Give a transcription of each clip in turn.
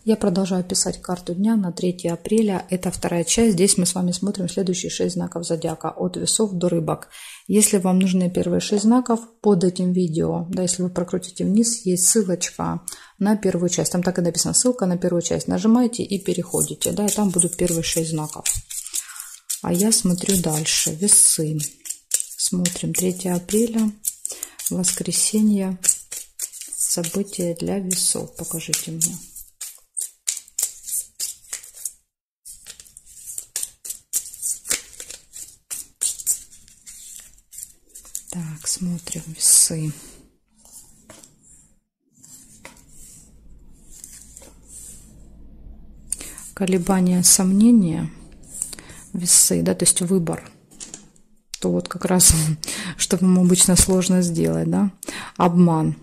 Я продолжаю писать карту дня на 3 апреля. Это вторая часть. Здесь мы с вами смотрим следующие 6 знаков зодиака от весов до рыбок. Если вам нужны первые 6 знаков, под этим видео, да, если вы прокрутите вниз, есть ссылочка на первую часть. Там так и написано, ссылка на первую часть. Нажимаете и переходите. Да, и там будут первые 6 знаков. А я смотрю дальше. Весы. Смотрим 3 апреля, воскресенье. События для весов. Покажите мне. Так, смотрим весы. Колебания, сомнения, весы, да, то есть выбор. То вот как раз, что вам обычно сложно сделать, да, обман.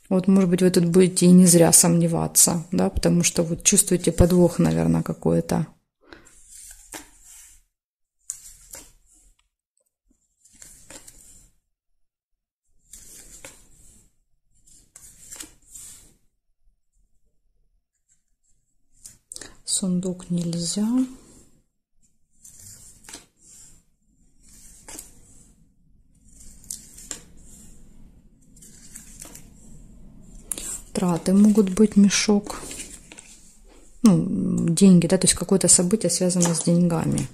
Вот, может быть, вы тут будете и не зря сомневаться, да, потому что вот чувствуете подвох, наверное, какой-то. Сундук нельзя. Траты могут быть, мешок. Ну, деньги, да, то есть какое-то событие связано с деньгами.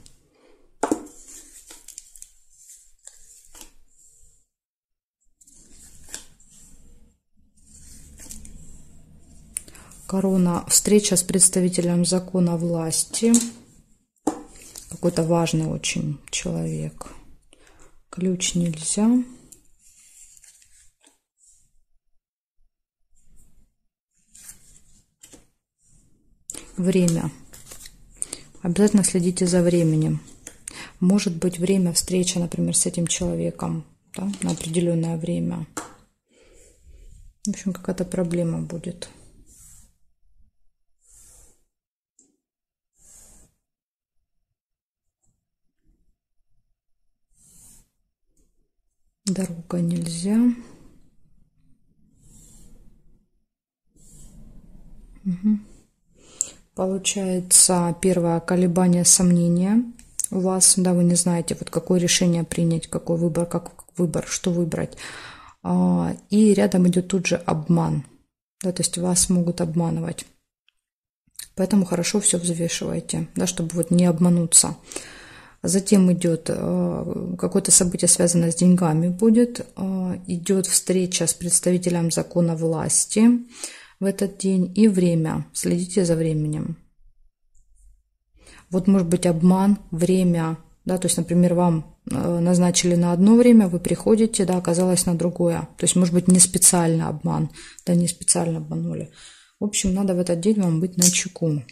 Корона, встреча с представителем закона власти. Какой-то важный очень человек. Ключ нельзя. Время. Обязательно следите за временем. Может быть, время встречи, например, с этим человеком, да, на определенное время. В общем, какая-то проблема будет. Дорога нельзя. Угу. Получается, первое, колебание, сомнения у вас, да, вы не знаете, вот какое решение принять, какой выбор, как выбор, что выбрать. И рядом идет тут же обман, да, то есть вас могут обманывать. Поэтому хорошо все взвешивайте, да, чтобы вот не обмануться. Затем идет какое-то событие, связанное с деньгами будет. Идет встреча с представителем закона власти в этот день. И время. Следите за временем. Вот может быть обман, время. Да, то есть, например, вам назначили на одно время, вы приходите, да, оказалось на другое. То есть, может быть, не специально обман, да, не специально обманули. В общем, надо в этот день вам быть начеку.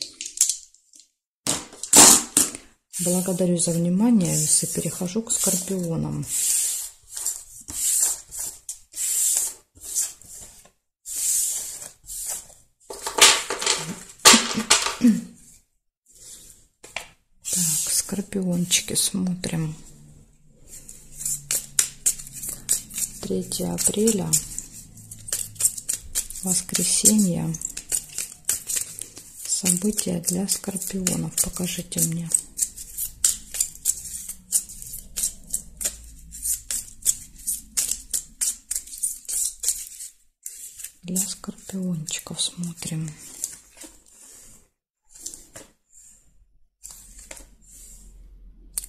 Благодарю за внимание, весы. Перехожу к скорпионам. Так, скорпиончики смотрим. 3 апреля, воскресенье. События для скорпионов. Покажите мне. Для скорпиончиков смотрим.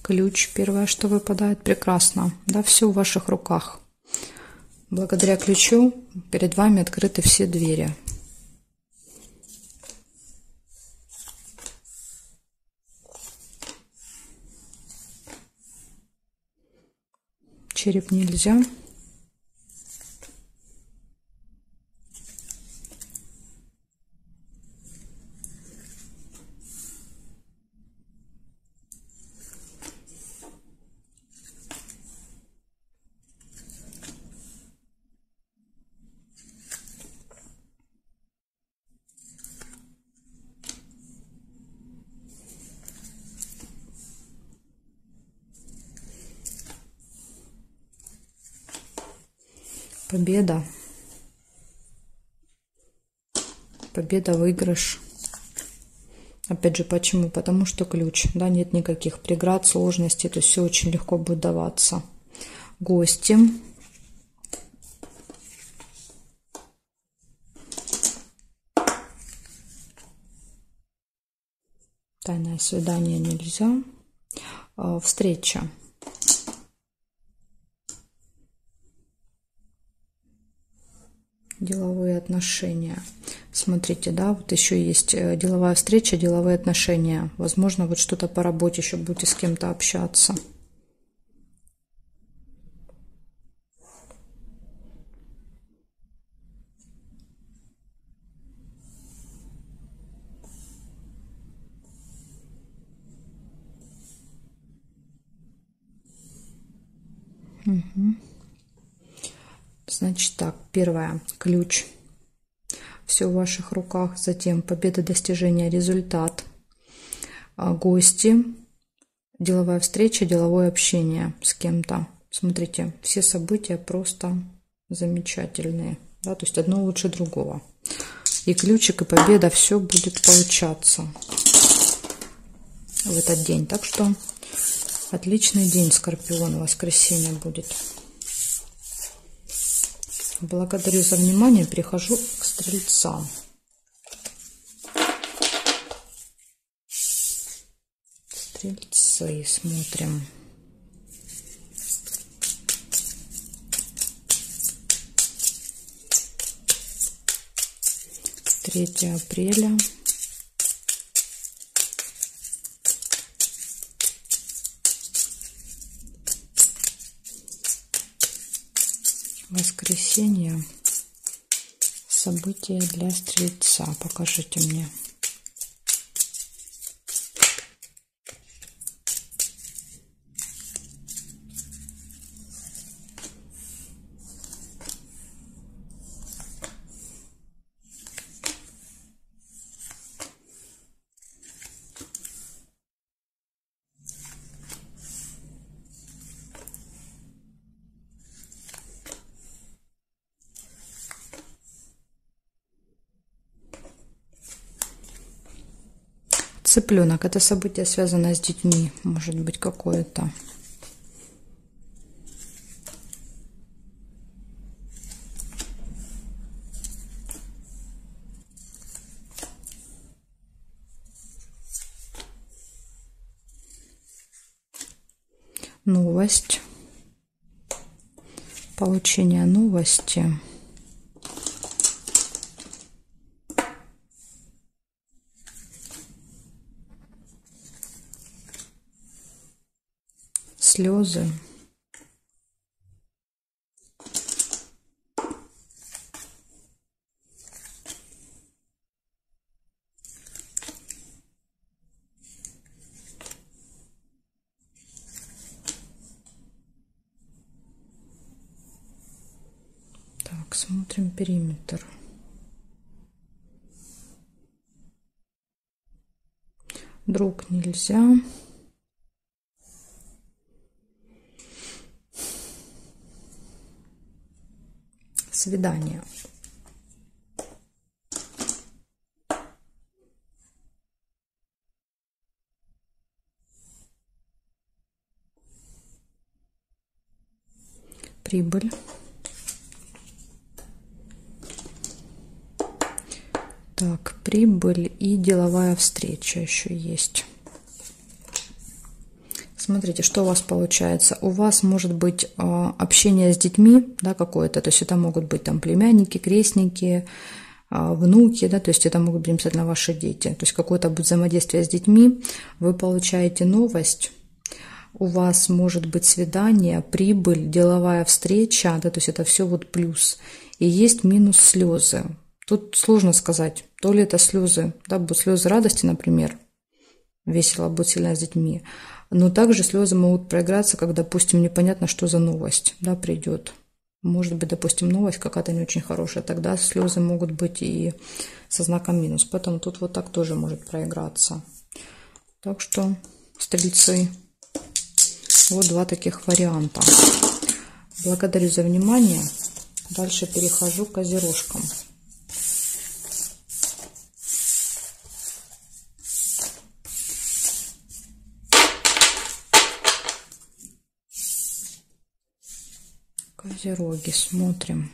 Ключ первое, что выпадает. Прекрасно. Да, все в ваших руках. Благодаря ключу перед вами открыты все двери. Череп нельзя. Победа. победа, выигрыш. Опять же, почему? Потому что ключ, да, нет никаких преград, сложностей, то есть все очень легко будет даваться. Гости. Тайное свидание нельзя. Встреча. Деловые отношения. Смотрите, да, вот еще есть деловая встреча, деловые отношения. Возможно, вот что-то по работе еще будете с кем-то общаться. Угу. Значит так, первое, ключ. Все в ваших руках. Затем победа, достижение, результат. Гости, деловая встреча, деловое общение с кем-то. Смотрите, все события просто замечательные. Да, то есть одно лучше другого. И ключик, и победа, все будет получаться в этот день. Так что отличный день, Скорпион, воскресенье будет. Благодарю за внимание. Перехожу к Стрельцам. Стрельцы, смотрим. Третье апреля. Воскресенье. События для Стрельца. Покажите мне. Цыпленок. Это событие связано с детьми. Может быть, какое-то. Новость. Получение новости. Слезы. Так, смотрим периметр. Друг нельзя. Свидание. Прибыль. Так, прибыль и деловая встреча еще есть. Смотрите, что у вас получается. У вас может быть общение с детьми, да, какое-то. То есть это могут быть там племянники, крестники, внуки, да, то есть это могут быть обязательно ваши дети. То есть какое-то будет взаимодействие с детьми. Вы получаете новость. У вас может быть свидание, прибыль, деловая встреча, да, то есть это все вот плюс. И есть минус слезы. Тут сложно сказать, то ли это слезы, да, будут слезы радости, например, весело будет сильно с детьми, но также слезы могут проиграться, когда, допустим, непонятно, что за новость, да, придет. Может быть, допустим, новость какая-то не очень хорошая, тогда слезы могут быть и со знаком минус, поэтому тут вот так тоже может проиграться. Так что, стрельцы, вот два таких варианта. Благодарю за внимание. Дальше перехожу к козерожкам. Козероги, смотрим.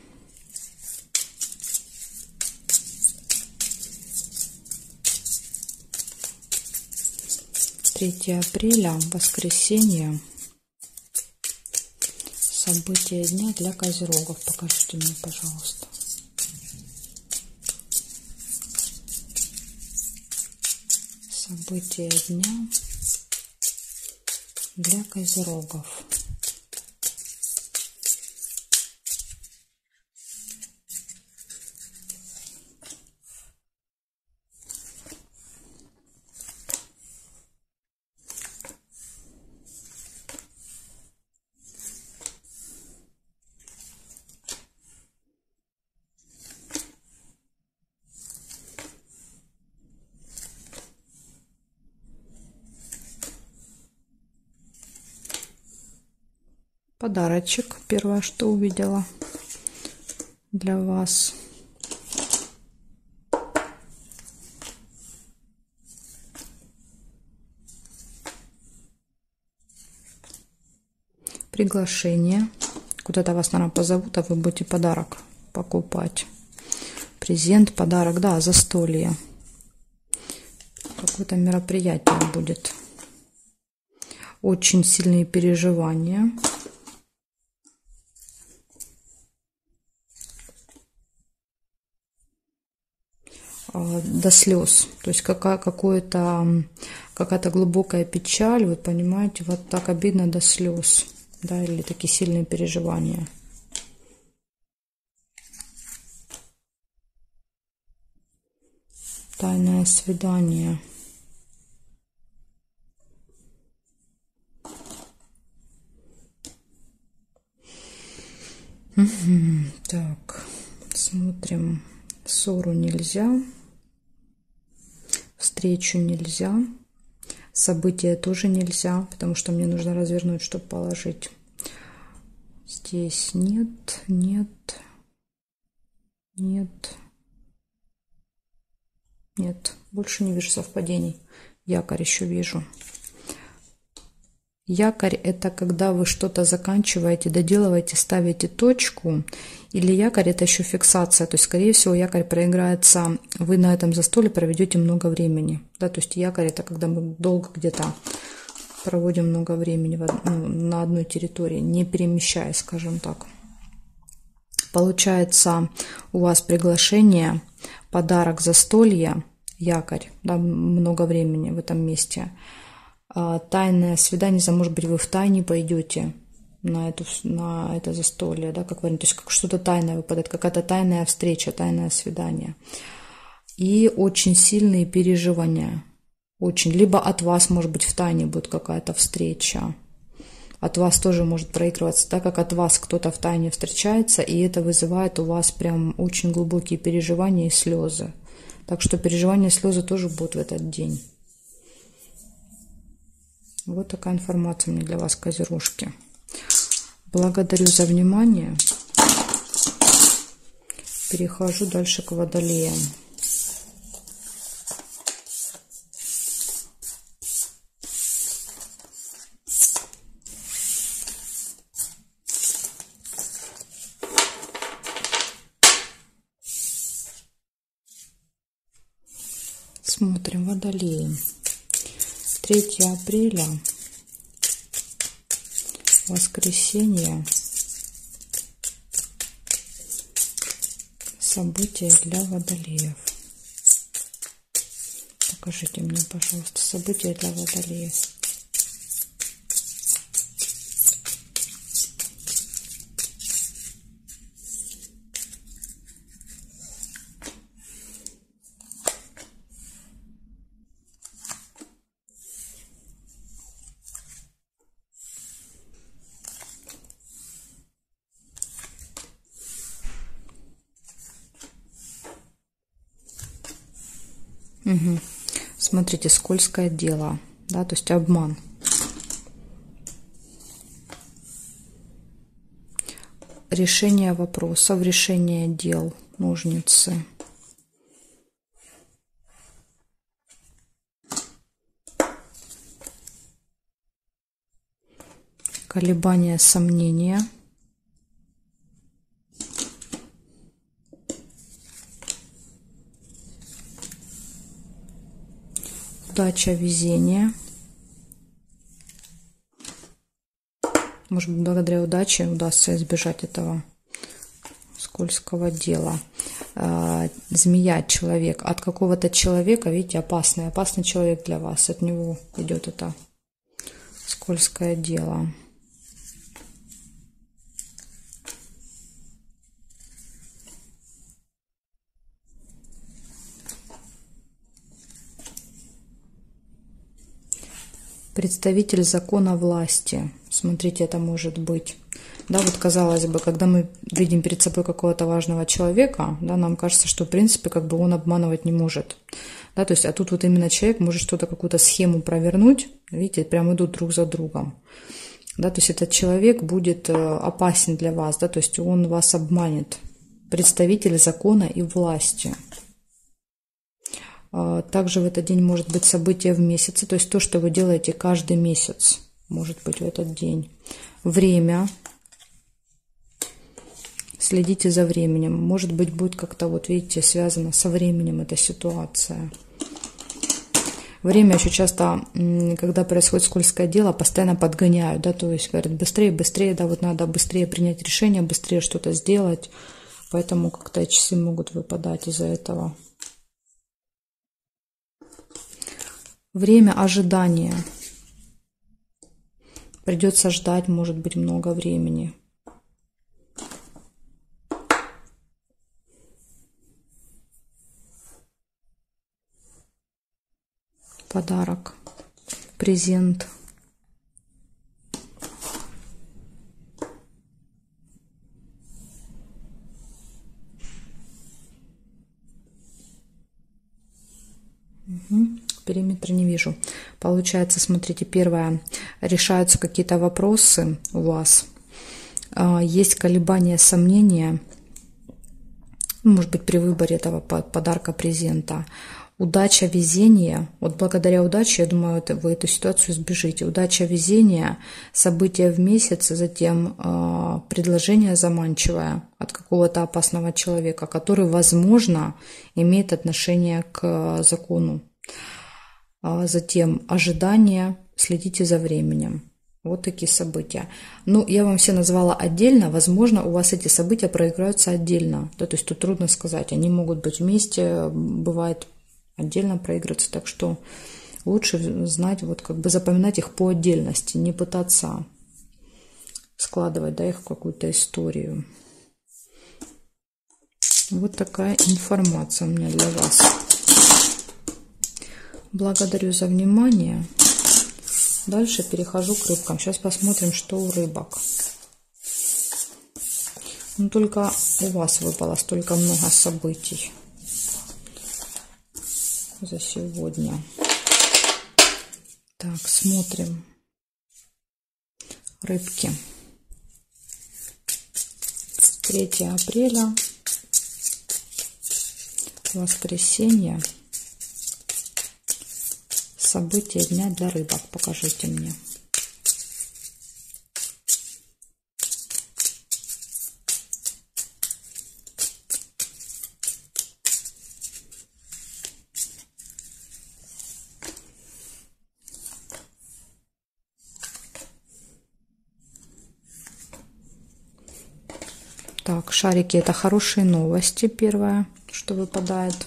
Третье апреля, воскресенье. События дня для козерогов. Покажите мне, пожалуйста. События дня для козерогов. Подарочек, первое, что увидела для вас. Приглашение. Куда-то вас, наверное, позовут, а вы будете подарок покупать. Презент, подарок, да, застолье. Какое-то мероприятие будет. Очень сильные переживания. До слез, то есть какая-то глубокая печаль, вы понимаете, вот так обидно до слез, да, или такие сильные переживания. Тайное свидание. Так, смотрим. Ссору нельзя. Встречу нельзя. События тоже нельзя, потому что мне нужно развернуть, чтобы положить. Здесь нет, нет, нет, нет. Больше не вижу совпадений. Якорь еще вижу. Якорь – это когда вы что-то заканчиваете, доделываете, ставите точку. Или якорь – это еще фиксация. То есть, скорее всего, якорь проиграется. Вы на этом застолье проведете много времени. Да, то есть, якорь – это когда мы долго где-то проводим много времени на одной территории, не перемещаясь, скажем так. Получается, у вас приглашение, подарок, застолье, якорь, да, много времени в этом месте. Тайное свидание, может быть, вы в тайне пойдете на это застолье, да, как вариант, то есть как что-то тайное выпадает, какая-то тайная встреча, тайное свидание. И очень сильные переживания, очень, либо от вас, может быть, в тайне будет какая-то встреча, от вас тоже может проигрываться, так как от вас кто-то в тайне встречается, и это вызывает у вас прям очень глубокие переживания и слезы. Так что переживания и слезы тоже будут в этот день. Вот такая информация мне для вас, козерожки. Благодарю за внимание. Перехожу дальше к водолеям. Смотрим, водолеи. 3 апреля, воскресенье, события для водолеев. Покажите мне, пожалуйста, события для водолеев. Угу. Смотрите, скользкое дело, да, то есть обман. Решение вопросов, решение дел, ножницы. Колебания, сомнения. удача, везение. Может быть, благодаря удаче удастся избежать этого скользкого дела. Змея, человек. От какого-то человека, видите, опасный человек для вас. От него идет это скользкое дело. Представитель закона власти. Смотрите, это может быть. Да, вот казалось бы, когда мы видим перед собой какого-то важного человека, да, нам кажется, что в принципе как бы он обманывать не может. Да, то есть, а тут вот именно человек может что-то, какую-то схему провернуть. Видите, прям идут друг за другом. Да, то есть этот человек будет опасен для вас, да, то есть он вас обманет. Представитель закона и власти. Также в этот день может быть событие в месяце, то есть то, что вы делаете каждый месяц, может быть в этот день. Время. Следите за временем. Может быть, будет как-то, вот видите, связано со временем эта ситуация. Время еще часто, когда происходит скользкое дело, постоянно подгоняют, да, то есть говорят быстрее, быстрее, да, вот надо быстрее принять решение, быстрее что-то сделать, поэтому как-то часы могут выпадать из-за этого. Время ожидания. Придется ждать, может быть, много времени. Подарок, презент. Периметр не вижу. Получается, смотрите, первое, решаются какие-то вопросы у вас, есть колебания, сомнения, может быть, при выборе этого подарка, презента. Удача, везение. Вот благодаря удаче, я думаю, вы эту ситуацию избежите. Удача, везение, события в месяц, затем предложение заманчивое от какого-то опасного человека, который, возможно, имеет отношение к закону. Затем ожидание, следите за временем. Вот такие события. Ну, я вам все назвала отдельно. Возможно, у вас эти события проиграются отдельно. Да, то есть тут трудно сказать. Они могут быть вместе, бывает отдельно проигрываться. Так что лучше знать, вот как бы запоминать их по отдельности, не пытаться складывать, да, их в какую-то историю. Вот такая информация у меня для вас. Благодарю за внимание. Дальше перехожу к рыбкам. Сейчас посмотрим, что у рыбок. Ну, только у вас выпало столько много событий за сегодня. Так, смотрим. Рыбки. 3 апреля. Воскресенье. События дня для рыбок. Покажите мне. Так, шарики — это хорошие новости. Первое, что выпадает.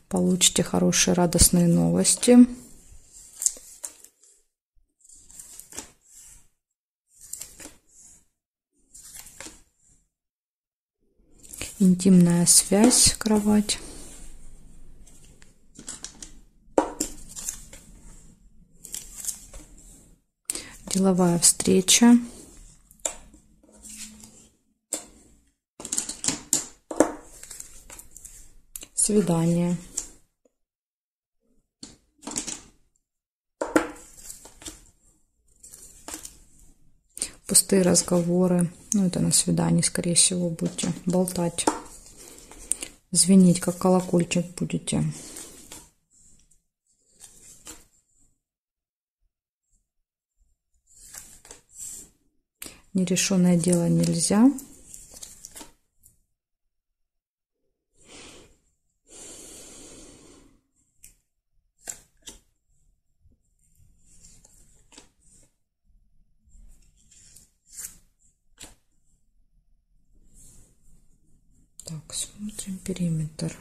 Получите хорошие радостные новости. Интимная связь, кровать. Деловая встреча. Свидание. Пустые разговоры. Ну, это на свидании, скорее всего, будете болтать. Звенеть, как колокольчик будете. Нерешенное дело нельзя. периметр.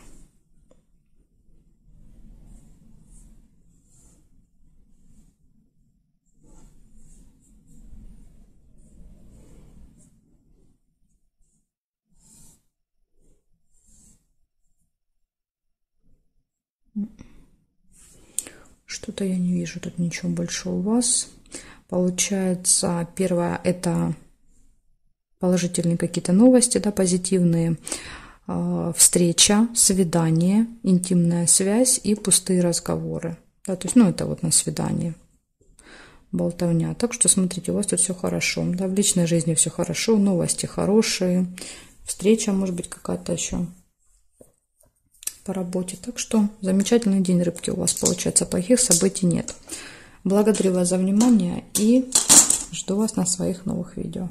Что-то я не вижу тут ничего больше у вас. Получается, первое — это положительные какие-то новости, да, позитивные. Встреча, свидание, интимная связь и пустые разговоры. Да, то есть, ну, это вот на свидание. Болтовня. Так что, смотрите, у вас тут все хорошо. Да, в личной жизни все хорошо, новости хорошие. Встреча, может быть, какая-то еще по работе. Так что замечательный день, рыбки, у вас получается. Плохих событий нет. Благодарю вас за внимание и жду вас на своих новых видео.